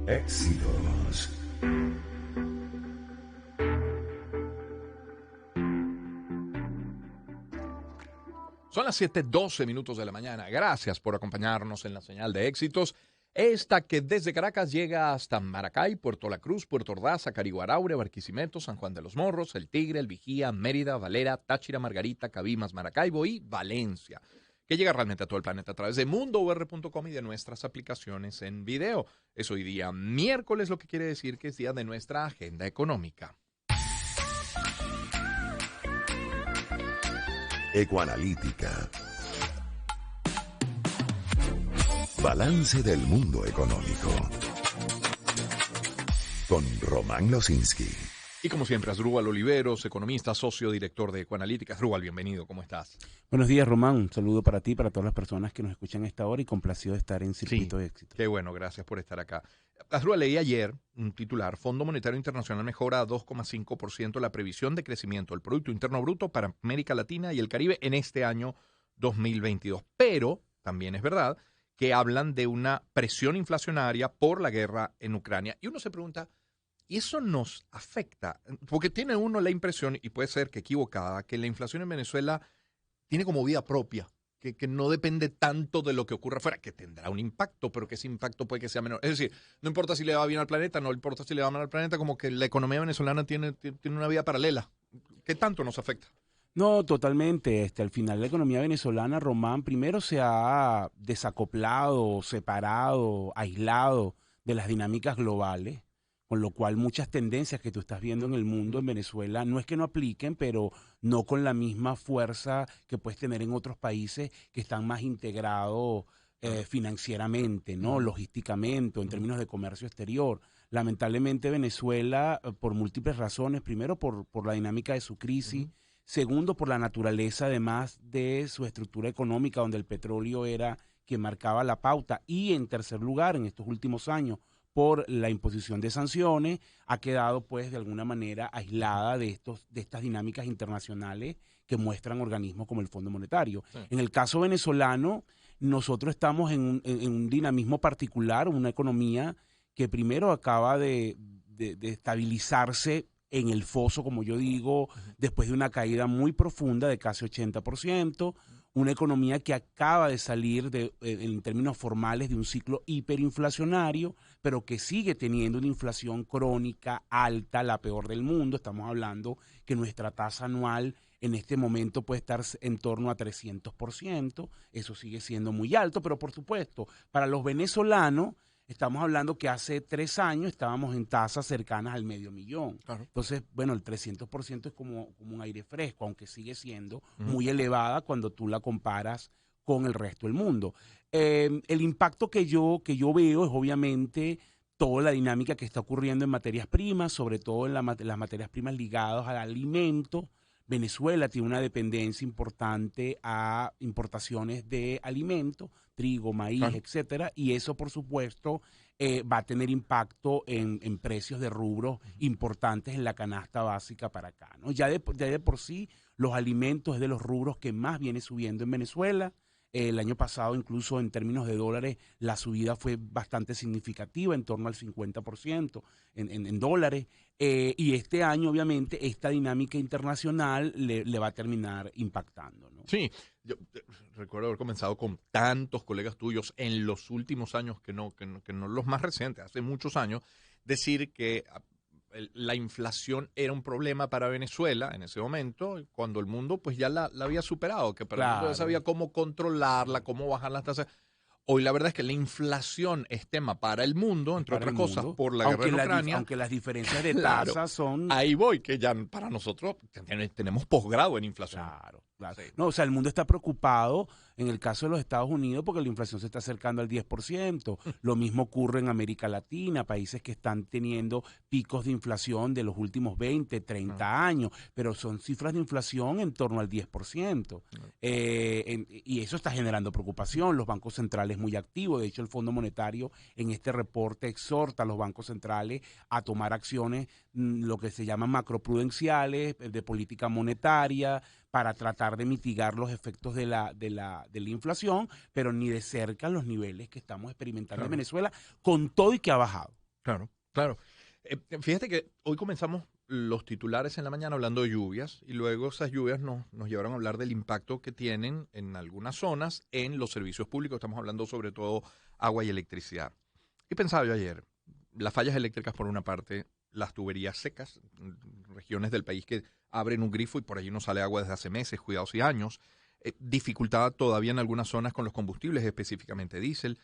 Éxitos. Son las 7:12 de la mañana. Gracias por acompañarnos en la señal de éxitos. Esta que desde Caracas llega hasta Maracay, Puerto La Cruz, Puerto Ordaz, Acariguaraure, Barquisimeto, San Juan de los Morros, El Tigre, El Vigía, Mérida, Valera, Táchira, Margarita, Cabimas, Maracaibo y Valencia, que llega realmente a todo el planeta a través de mundour.com y de nuestras aplicaciones en video. Es hoy día miércoles, lo que quiere decir que es día de nuestra agenda económica. Ecoanalítica. Balance del mundo económico. Con Román Losinski. Y como siempre, Asdrúbal Oliveros, economista, socio director de Ecoanalítica. Asdrúbal, bienvenido, ¿cómo estás? Buenos días, Román. Un saludo para ti, para todas las personas que nos escuchan a esta hora y complacido de estar en Circuito de Éxito. Qué bueno, gracias por estar acá. Asdrúbal, leí ayer un titular: Fondo Monetario Internacional mejora a 2,5% la previsión de crecimiento del Producto Interno Bruto para América Latina y el Caribe en este año 2022. Pero también es verdad que hablan de una presión inflacionaria por la guerra en Ucrania. Y uno se pregunta, ¿y eso nos afecta? Porque tiene uno la impresión, y puede ser que equivocada, que la inflación en Venezuela tiene como vida propia, que no depende tanto de lo que ocurra afuera, que tendrá un impacto, pero que ese impacto puede que sea menor. Es decir, no importa si le va bien al planeta, no importa si le va mal al planeta, como que la economía venezolana tiene una vida paralela. ¿Qué tanto nos afecta? No, totalmente. Al final la economía venezolana, Román, primero se ha desacoplado, separado, aislado de las dinámicas globales, con lo cual muchas tendencias que tú estás viendo en el mundo, en Venezuela, no es que no apliquen, pero no con la misma fuerza que puedes tener en otros países que están más integrados financieramente, ¿no? Logísticamente, o en términos de comercio exterior. Lamentablemente Venezuela, por múltiples razones, primero por la dinámica de su crisis, segundo por la naturaleza además de su estructura económica, donde el petróleo era quien marcaba la pauta, y en tercer lugar, en estos últimos años, por la imposición de sanciones, ha quedado pues de alguna manera aislada de estas dinámicas internacionales que muestran organismos como el Fondo Monetario. Sí. En el caso venezolano, nosotros estamos en un dinamismo particular, una economía que primero acaba de estabilizarse en el foso, como yo digo, después de una caída muy profunda de casi 80%, una economía que acaba de salir en términos formales de un ciclo hiperinflacionario, pero que sigue teniendo una inflación crónica alta, la peor del mundo. Estamos hablando que nuestra tasa anual en este momento puede estar en torno a 300%, eso sigue siendo muy alto, pero por supuesto, para los venezolanos, estamos hablando que hace 3 años estábamos en tasas cercanas al $500,000. Claro. Entonces, bueno, el 300% es como un aire fresco, aunque sigue siendo muy elevada cuando tú la comparas con el resto del mundo. El impacto que yo veo es obviamente toda la dinámica que está ocurriendo en materias primas, sobre todo en las materias primas ligadas al alimento. Venezuela tiene una dependencia importante a importaciones de alimentos, trigo, maíz, claro, etcétera, y eso, por supuesto, va a tener impacto en precios de rubros importantes en la canasta básica para acá, ¿no? Ya de por sí, los alimentos es de los rubros que más viene subiendo en Venezuela. El año pasado, incluso en términos de dólares, la subida fue bastante significativa, en torno al 50% en dólares. Y este año, obviamente, esta dinámica internacional le va a terminar impactando, ¿no? Sí, yo recuerdo haber comenzado con tantos colegas tuyos en los últimos años, que no los más recientes, hace muchos años, decir que la inflación era un problema para Venezuela en ese momento, cuando el mundo pues ya la había superado, que para el mundo ya sabía cómo controlarla, cómo bajar las tasas. Hoy la verdad es que la inflación es tema para el mundo, entre otras cosas, por la guerra en Ucrania. Aunque las diferencias de tasas claro, son... Ahí voy, que ya para nosotros tenemos posgrado en inflación. Claro. Sí. No, o sea, el mundo está preocupado en el caso de los Estados Unidos porque la inflación se está acercando al 10%. Lo mismo ocurre en América Latina, países que están teniendo picos de inflación de los últimos 20, 30 años, pero son cifras de inflación en torno al 10%. Y eso está generando preocupación. Los bancos centrales muy activos. De hecho, el Fondo Monetario en este reporte exhorta a los bancos centrales a tomar acciones, lo que se llaman macroprudenciales, de política monetaria, para tratar de mitigar los efectos de la inflación, pero ni de cerca los niveles que estamos experimentando en Venezuela, con todo y que ha bajado. Claro, claro. Fíjate que hoy comenzamos los titulares en la mañana hablando de lluvias y luego esas lluvias nos llevaron a hablar del impacto que tienen en algunas zonas en los servicios públicos. Estamos hablando sobre todo agua y electricidad. ¿Qué pensaba yo ayer? Las fallas eléctricas por una parte, las tuberías secas, regiones del país que abren un grifo y por allí no sale agua desde hace meses, cuidados y años. Dificultad todavía en algunas zonas con los combustibles, específicamente diésel.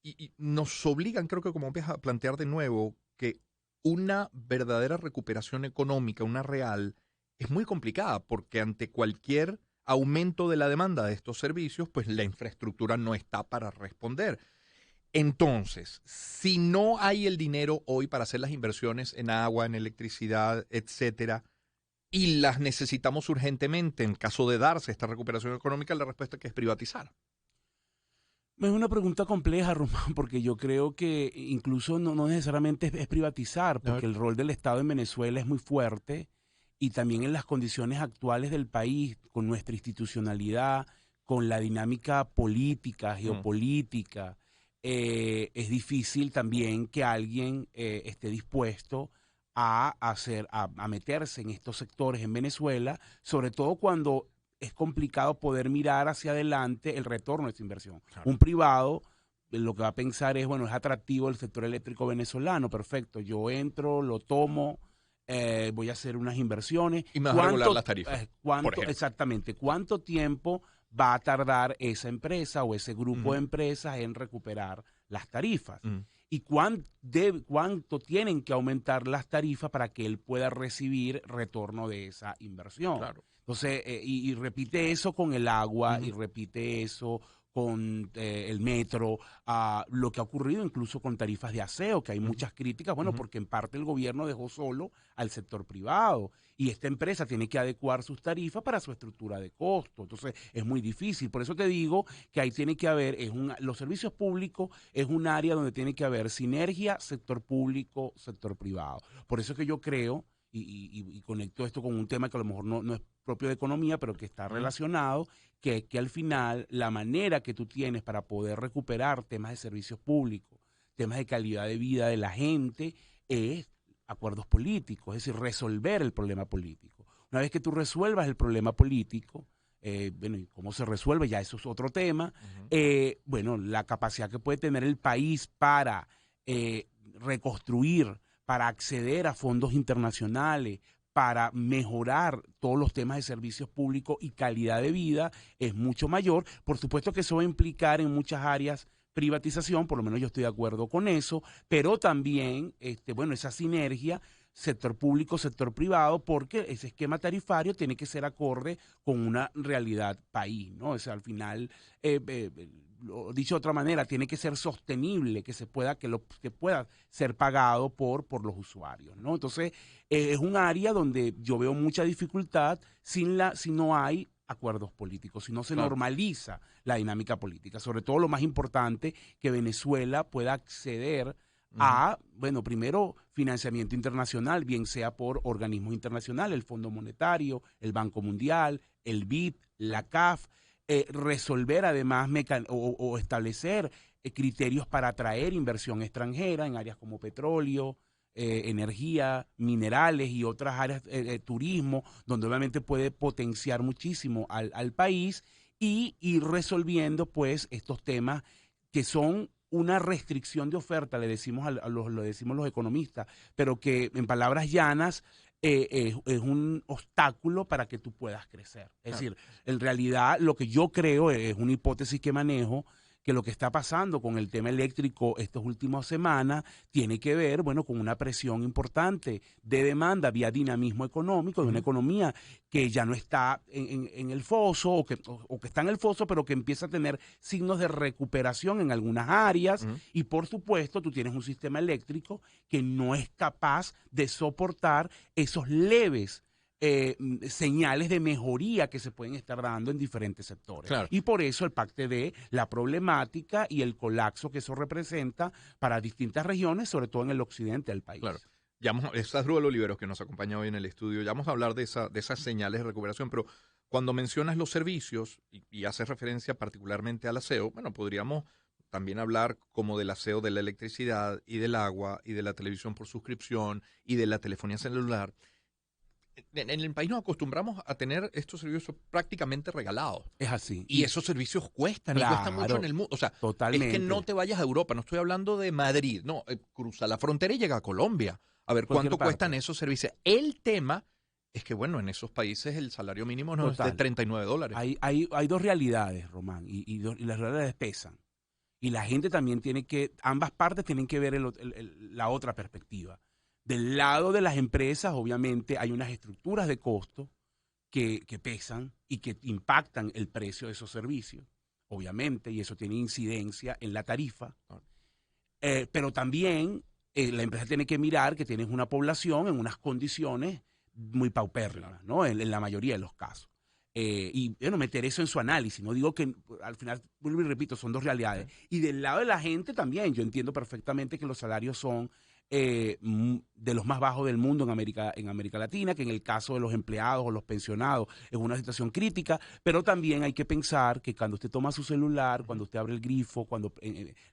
Y nos obligan, creo que como a plantear de nuevo que una verdadera recuperación económica, una real, es muy complicada porque ante cualquier aumento de la demanda de estos servicios, pues la infraestructura no está para responder. Entonces, si no hay el dinero hoy para hacer las inversiones en agua, en electricidad, etcétera, y las necesitamos urgentemente en caso de darse esta recuperación económica, la respuesta es que es privatizar. Es una pregunta compleja, Román, porque yo creo que incluso no necesariamente es privatizar, A ver. porque el rol del Estado en Venezuela es muy fuerte y también en las condiciones actuales del país, con nuestra institucionalidad, con la dinámica política, Mm, geopolítica, es difícil también que alguien esté dispuesto a meterse en estos sectores en Venezuela, sobre todo cuando es complicado poder mirar hacia adelante el retorno de esta inversión. claro. Un privado lo que va a pensar es, bueno, es atractivo el sector eléctrico venezolano, perfecto, yo entro, lo tomo, voy a hacer unas inversiones. Y me vas a regular las tarifas, por ¿Cuánto ejemplo. exactamente? ¿Cuánto tiempo va a tardar esa empresa o ese grupo Ujú, de empresas en recuperar las tarifas? mm, ¿Y cuánto tienen que aumentar las tarifas para que él pueda recibir retorno de esa inversión? claro. Entonces, y repite eso con el agua, y Ujú, repite eso con el metro, lo que ha ocurrido incluso con tarifas de aseo, que hay ujú, muchas críticas, bueno, ujú. porque en parte el gobierno dejó solo al sector privado y esta empresa tiene que adecuar sus tarifas para su estructura de costo. Entonces, es muy difícil. Por eso te digo que ahí tiene que haber, los servicios públicos es un área donde tiene que haber sinergia, sector público, sector privado. Por eso es que yo creo y conecto esto con un tema que a lo mejor no es propio de economía, pero que está Mm, relacionado, que al final la manera que tú tienes para poder recuperar temas de servicios públicos, temas de calidad de vida de la gente, es acuerdos políticos, es decir, resolver el problema político. Una vez que tú resuelvas el problema político, bueno, y cómo se resuelve, ya eso es otro tema, ujú, bueno, la capacidad que puede tener el país para reconstruir, para acceder a fondos internacionales, para mejorar todos los temas de servicios públicos y calidad de vida es mucho mayor. Por supuesto que eso va a implicar en muchas áreas privatización, por lo menos yo estoy de acuerdo con eso, pero también, bueno, esa sinergia sector público, sector privado, porque ese esquema tarifario tiene que ser acorde con una realidad país, ¿no? O sea, al final, dicho de otra manera, tiene que ser sostenible, que pueda ser pagado por los usuarios, ¿no? Entonces, es un área donde yo veo mucha dificultad si no hay acuerdos políticos, si no se claro. normaliza la dinámica política. Sobre todo lo más importante, que Venezuela pueda acceder Ujú, a, bueno, primero financiamiento internacional, bien sea por organismos internacionales, el Fondo Monetario, el Banco Mundial, el BID, la CAF, resolver además o establecer criterios para atraer inversión extranjera en áreas como petróleo, energía, minerales y otras áreas, turismo, donde obviamente puede potenciar muchísimo al país y ir resolviendo pues estos temas que son una restricción de oferta, le decimos lo decimos los economistas, pero que en palabras llanas es un obstáculo para que tú puedas crecer. Es claro. decir, en realidad lo que yo creo es una hipótesis que manejo, que lo que está pasando con el tema eléctrico estas últimas semanas tiene que ver, bueno, con una presión importante de demanda vía dinamismo económico, de una Ujú, economía que ya no está en el foso o que está en el foso, pero que empieza a tener signos de recuperación en algunas áreas. ujú, Y por supuesto, tú tienes un sistema eléctrico que no es capaz de soportar esos leves señales de mejoría que se pueden estar dando en diferentes sectores. claro, Y por eso el pacto de la problemática y el colapso que eso representa para distintas regiones, sobre todo en el occidente del claro. país. Es Asdrúbal Oliveros que nos acompaña hoy en el estudio. Ya vamos a hablar de esas señales de recuperación, pero cuando mencionas los servicios y haces referencia particularmente al aseo, bueno, podríamos también hablar como del aseo de la electricidad y del agua y de la televisión por suscripción y de la telefonía celular. En el país nos acostumbramos a tener estos servicios prácticamente regalados. Es así. Y esos servicios cuestan y cuestan mucho en Claro, el mundo. O sea, es que totalmente. no te vayas a Europa, no estoy hablando de Madrid, no, cruza la frontera y llega a Colombia. A ver Cualquier cuánto cuestan parte. esos servicios. El tema es que, bueno, en esos países el salario mínimo no es de Total. $39. Hay dos realidades, Román, y las realidades pesan. Y la gente también tiene que, ambas partes tienen que ver la otra perspectiva. Del lado de las empresas, obviamente, hay unas estructuras de costo que pesan y que impactan el precio de esos servicios, obviamente, y eso tiene incidencia en la tarifa. Pero también la empresa tiene que mirar que tienes una población en unas condiciones muy paupérrimas, ¿no? En la mayoría de los casos. Y bueno, meter eso en su análisis. No digo que al final, vuelvo y repito, son dos realidades. Y del lado de la gente también, yo entiendo perfectamente que los salarios son de los más bajos del mundo en América Latina, que en el caso de los empleados o los pensionados es una situación crítica, pero también hay que pensar que cuando usted toma su celular, cuando usted abre el grifo, cuando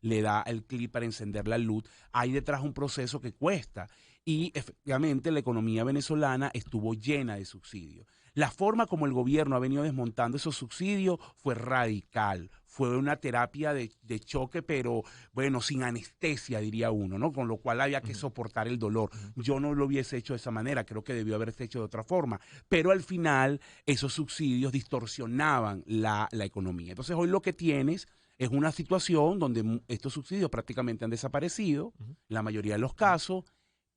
le da el clic para encender la luz, hay detrás un proceso que cuesta. Y efectivamente la economía venezolana estuvo llena de subsidios. La forma como el gobierno ha venido desmontando esos subsidios fue radical. Fue una terapia de choque, pero bueno, sin anestesia, diría uno, ¿no? Con lo cual había que soportar el dolor. Yo no lo hubiese hecho de esa manera, creo que debió haberse hecho de otra forma. Pero al final, esos subsidios distorsionaban la economía. Entonces, hoy lo que tienes es una situación donde estos subsidios prácticamente han desaparecido, en la mayoría de los casos,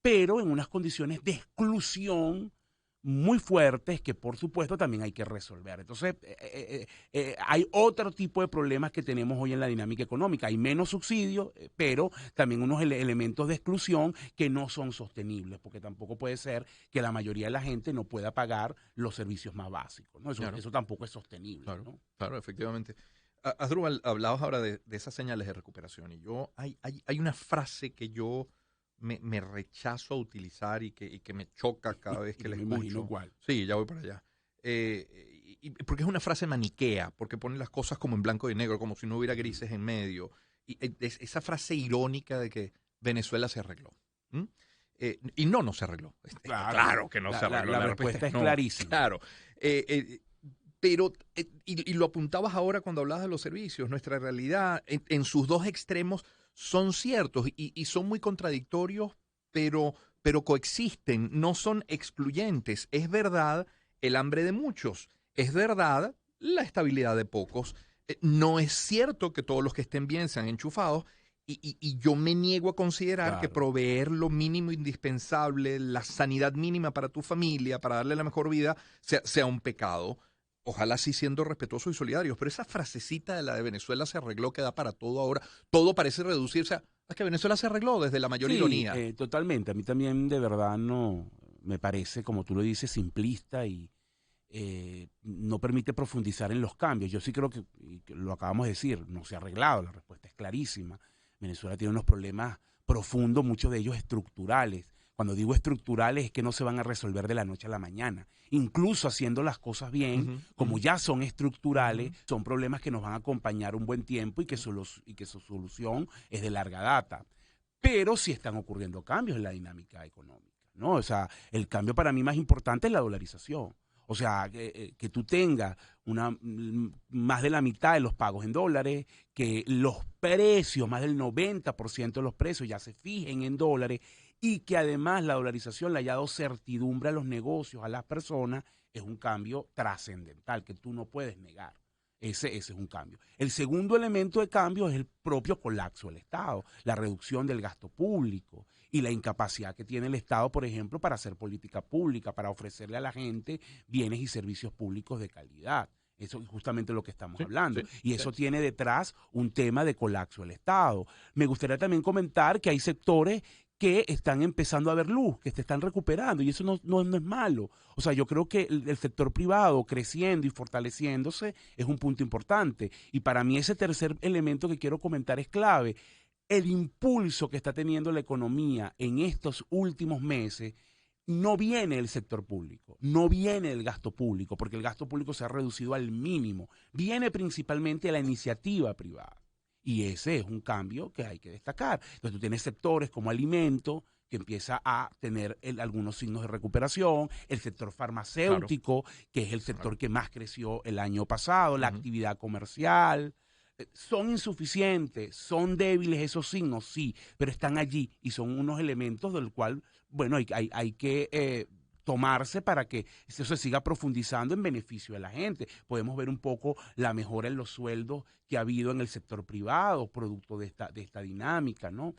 pero en unas condiciones de exclusión muy fuertes que por supuesto también hay que resolver. Entonces, hay otro tipo de problemas que tenemos hoy en la dinámica económica. Hay menos subsidios, pero también unos elementos de exclusión que no son sostenibles, porque tampoco puede ser que la mayoría de la gente no pueda pagar los servicios más básicos, ¿no? Eso tampoco es sostenible. Claro, ¿no? claro, efectivamente. Asdrúbal, hablabas ahora de esas señales de recuperación y hay una frase que yo me rechazo a utilizar y que me choca cada vez que la Me escucho. imagino cuál. Sí, ya voy para allá. Porque es una frase maniquea, porque pone las cosas como en blanco y negro, como si no hubiera grises en medio. Y esa frase irónica de que Venezuela se arregló. ¿Mm? Y no se arregló. Claro que no se arregló. La respuesta es no, clarísima. Claro. Pero, y lo apuntabas ahora cuando hablabas de los servicios, nuestra realidad en sus dos extremos son ciertos y son muy contradictorios, pero coexisten, no son excluyentes. Es verdad el hambre de muchos, es verdad la estabilidad de pocos. No es cierto que todos los que estén bien sean enchufados y yo me niego a considerar que proveer lo mínimo indispensable, la sanidad mínima para tu familia, para darle la mejor vida, sea un pecado. Ojalá sí siendo respetuosos y solidarios, pero esa frasecita de la de Venezuela se arregló, que da para todo ahora, todo parece reducirse a, es que Venezuela se arregló desde la mayor ironía. Totalmente, a mí también de verdad no me parece, como tú lo dices, simplista y no permite profundizar en los cambios. Yo sí creo que lo acabamos de decir, no se ha arreglado, la respuesta es clarísima. Venezuela tiene unos problemas profundos, muchos de ellos estructurales. Cuando digo estructurales es que no se van a resolver de la noche a la mañana. Incluso haciendo las cosas bien, como ya son estructurales, son problemas que nos van a acompañar un buen tiempo y que su solución es de larga data. Pero sí están ocurriendo cambios en la dinámica económica, ¿no? O sea, el cambio para mí más importante es la dolarización. O sea, que tú tengas más de la mitad de los pagos en dólares, que los precios, más del 90% de los precios ya se fijen en dólares, y que además la dolarización le haya dado certidumbre a los negocios, a las personas, es un cambio trascendental que tú no puedes negar. Ese es un cambio. El segundo elemento de cambio es el propio colapso del Estado, la reducción del gasto público y la incapacidad que tiene el Estado, por ejemplo, para hacer política pública, para ofrecerle a la gente bienes y servicios públicos de calidad. Eso es justamente lo que estamos hablando. Y eso tiene detrás un tema de colapso del Estado. Me gustaría también comentar que hay sectores que están empezando a ver luz, que se están recuperando, y eso no es malo. O sea, yo creo que el sector privado creciendo y fortaleciéndose es un punto importante. Y para mí ese tercer elemento que quiero comentar es clave. El impulso que está teniendo la economía en estos últimos meses no viene del sector público, no viene del gasto público, porque el gasto público se ha reducido al mínimo. Viene principalmente de la iniciativa privada. Y ese es un cambio que hay que destacar. Entonces tú tienes sectores como alimento, que empieza a tener algunos signos de recuperación, el sector farmacéutico, que es el sector que más creció el año pasado, la actividad comercial. ¿Son insuficientes? ¿Son débiles esos signos? Sí, pero están allí y son unos elementos del cual, bueno, hay que tomarse para que eso se siga profundizando en beneficio de la gente. Podemos ver un poco la mejora en los sueldos que ha habido en el sector privado, producto de esta dinámica, ¿no?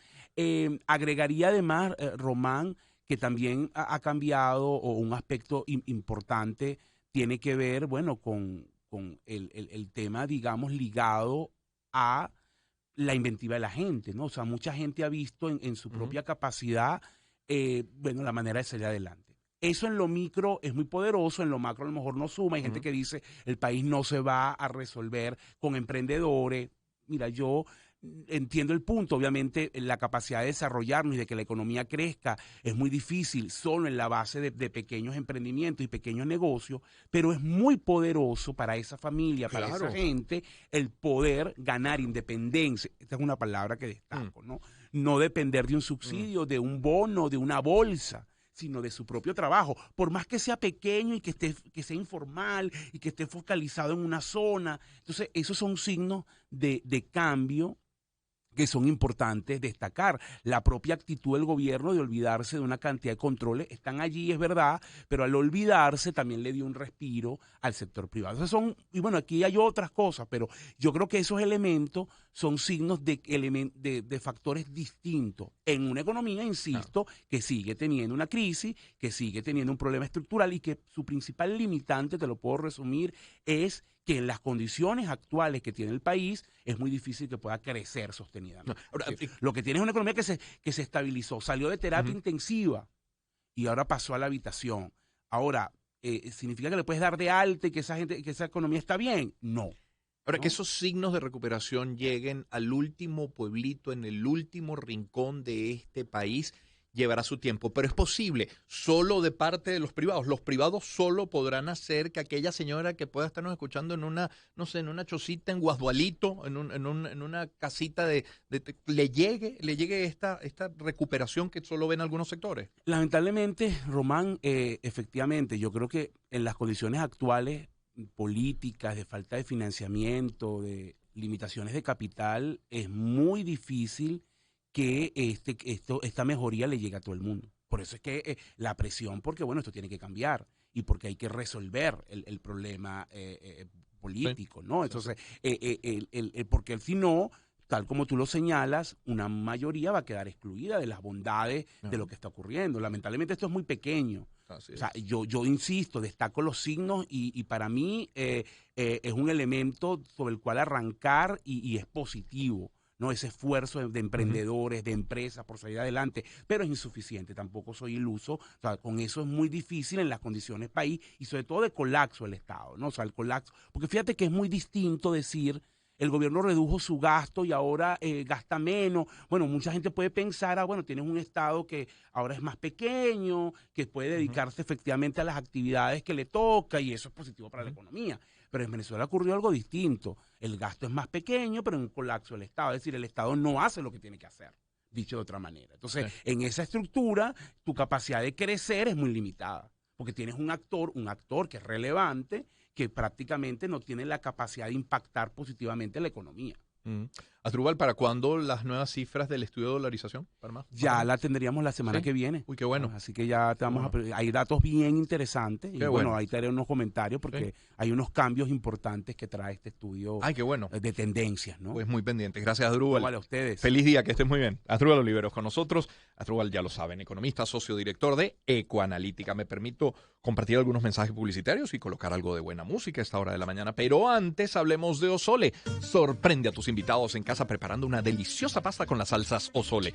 Agregaría además, Román, que también ha cambiado, o un aspecto importante tiene que ver, bueno, con el tema, digamos, ligado a la inventiva de la gente, ¿no? O sea, mucha gente ha visto en su propia capacidad, bueno, la manera de salir adelante. Eso en lo micro es muy poderoso, en lo macro a lo mejor no suma. Hay gente que dice, el país no se va a resolver con emprendedores. Mira, yo entiendo el punto. Obviamente, la capacidad de desarrollarnos y de que la economía crezca es muy difícil solo en la base de pequeños emprendimientos y pequeños negocios, pero es muy poderoso para esa familia, para esa gente, el poder ganar independencia. Esta es una palabra que destaco, ¿no? No depender de un subsidio, de un bono, de una bolsa, sino de su propio trabajo, por más que sea pequeño y que sea informal y que esté focalizado en una zona. Entonces, esos son signos de cambio que son importantes destacar. La propia actitud del gobierno de olvidarse de una cantidad de controles están allí, es verdad, pero al olvidarse también le dio un respiro al sector privado. Entonces y bueno, aquí hay otras cosas, pero yo creo que esos elementos son signos de factores distintos en una economía, insisto, que sigue teniendo una crisis, que sigue teniendo un problema estructural y que su principal limitante, te lo puedo resumir, es que en las condiciones actuales que tiene el país es muy difícil que pueda crecer sostenidamente. Ahora, lo que tiene es una economía que se estabilizó, salió de terapia intensiva y ahora pasó a la habitación. Ahora, ¿significa que le puedes dar de alta y que esa economía está bien? No. Ahora, que esos signos de recuperación lleguen al último pueblito, en el último rincón de este país, llevará su tiempo, pero es posible, solo de parte de los privados. Los privados solo podrán hacer que aquella señora que pueda estarnos escuchando en una, no sé, en una chocita en Guasdualito, en una casita le llegue esta recuperación que solo ven algunos sectores. Lamentablemente, Román, efectivamente, yo creo que en las condiciones actuales políticas, de falta de financiamiento, de limitaciones de capital, es muy difícil que esta mejoría le llegue a todo el mundo. Por eso es que la presión, porque bueno, esto tiene que cambiar y porque hay que resolver el problema político, ¿no? Entonces, porque si no, tal como tú lo señalas, una mayoría va a quedar excluida de las bondades de lo que está ocurriendo. Lamentablemente esto es muy pequeño. O sea, yo insisto, destaco los signos y para mí es un elemento sobre el cual arrancar y es positivo, ¿no? Ese esfuerzo de emprendedores, de empresas por salir adelante, pero es insuficiente, tampoco soy iluso. O sea, con eso es muy difícil en las condiciones país y sobre todo de colapso del Estado, ¿no? O sea, el colapso, porque fíjate que es muy distinto decir el gobierno redujo su gasto y ahora gasta menos. Bueno, mucha gente puede pensar, bueno, tienes un Estado que ahora es más pequeño, que puede dedicarse efectivamente a las actividades que le toca y eso es positivo para la economía. Pero en Venezuela ocurrió algo distinto. El gasto es más pequeño, pero en un colapso del Estado. Es decir, el Estado no hace lo que tiene que hacer, dicho de otra manera. Entonces, en esa estructura, tu capacidad de crecer es muy limitada, porque tienes un actor que es relevante, que prácticamente no tiene la capacidad de impactar positivamente la economía. Asdrúbal, ¿para cuándo las nuevas cifras del estudio de dolarización? Ya la tendríamos la semana que viene. Uy, qué bueno. Así que ya te vamos hay datos bien interesantes. Y bueno, ahí te haré unos comentarios porque hay unos cambios importantes que trae este estudio. Ay, qué bueno. De tendencias, ¿no? Pues muy pendientes. Gracias, Asdrúbal. Vale, a ustedes. Feliz día, que estés muy bien. Asdrúbal Oliveros con nosotros. Asdrúbal, ya lo saben, economista, socio director de Ecoanalítica. Me permito compartir algunos mensajes publicitarios y colocar algo de buena música a esta hora de la mañana. Pero antes hablemos de Osole. Sorprende a tus invitados en casa preparando una deliciosa pasta con las salsas Osole.